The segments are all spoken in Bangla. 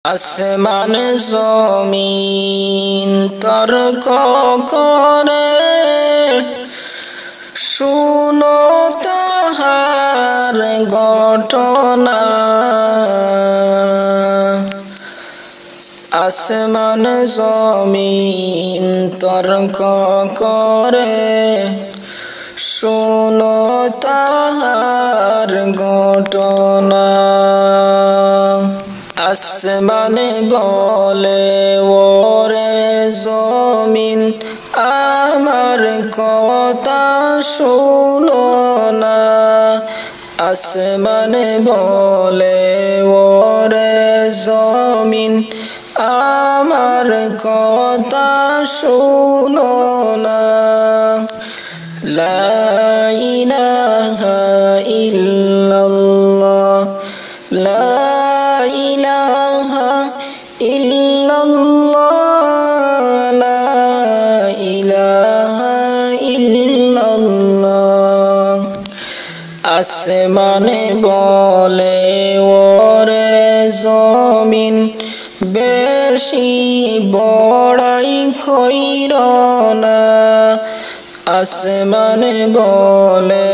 আসমান জমিন তর্ক করে শুনো তাহার ঘটনা। আসমান জমিন তর্ক করে শুনো তাহার ঘটনা। আসমানে বলে ওরে জমিন আমার কথা শুনো না। আসমানে বলে ওরে জমিন আমার কথা শুনো না। লা ইলাহা ইল্লাল্লাহ, লা ইলাহা ইল্লাল্লাহ, লা ইলাহা ইল্লাল্লাহ। আসমানে বলে ওরে জমিন বেশি বড়াই কইর না। আসমানে বলে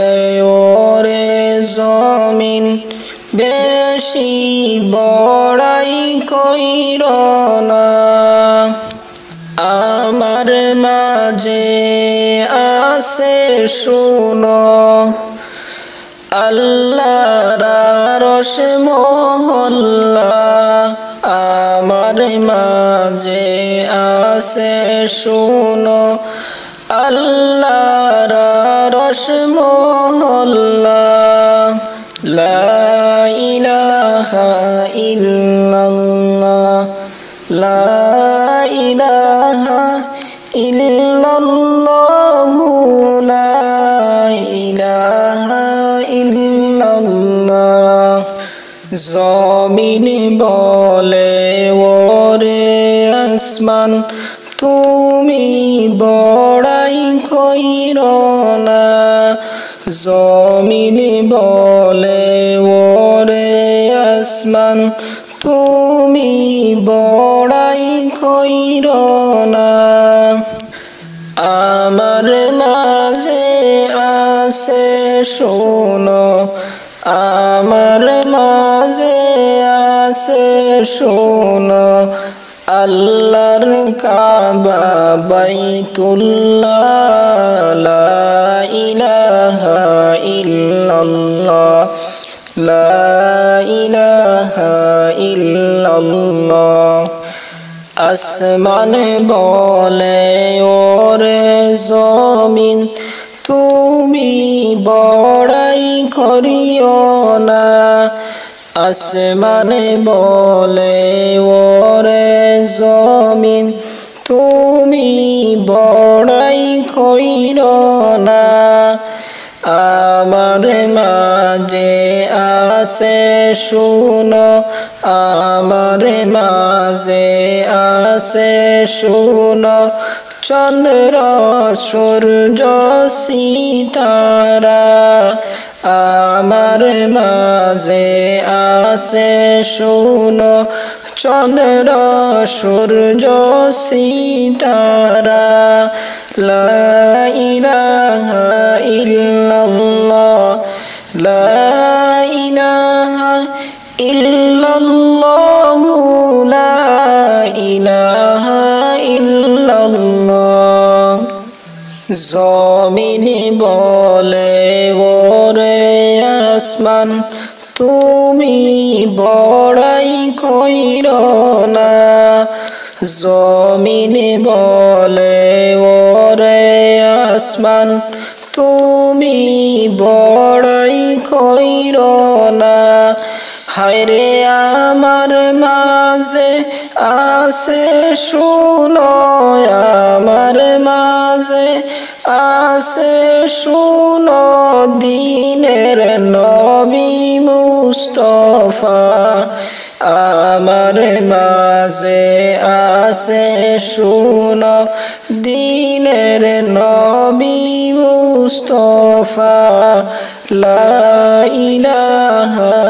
ওরে জমিন বেশি বড়াই কইর না। আমার মাঝে আছে শুনো আল্লাহর আরশ মহল্লা। আমার মাঝে আছে শুনো আল্লাহর আরশ মহল্লা। লা ইলাহা ইল্লাল্লাহ, লা ইলাহা ইল্লাল্লাহ, লা ইলাহা ইল্লাল্লাহ। জমিন বলে ওরে আসমান তুমি বড়াই কইর না। জমিন বলে ওরে আসমান তুমি বড়াই কইর না। আমার মাঝে আছে শোনো, আমার মাঝে আছে শোনো আল্লাহর কাবা বাইতুল্লাহ। লা ইলাহা ইল্লাল্লাহ, লা ইলাহা ইল্লাল্লাহ। আসমানে বলে ওরে জমিন তুমি বড়াই করিও না। আসমানে বলে ওরে জমিন তুমি বড়াই কইর না। আমার মাঝে আছে শুনো, আমার মাঝে আছে শুনো চন্দ্র সূর্য সিতারা। আমার মাঝে আছে শুনো চন্দ্র সূর্য সিতারা। লা ইলাহা ইল্লাল্লাহ, লা ইলাহা ইল্লাল্লাহ, লা ইলাহা ইল্লাল্লাহ। জমিন বলে ওরে আসমান তুমি বড়াই কইর না। জমিন বলে ওরে আসমান তুমি বড়াই কইর না। হায়রে আমার মাঝে আছে শুনো, আমার মাঝে আছে শুনো দিনের নবী মুস্তাফা। আমার মাঝে আছে শুনো দিনের নবী মুস্তাফা। লা ইলাহা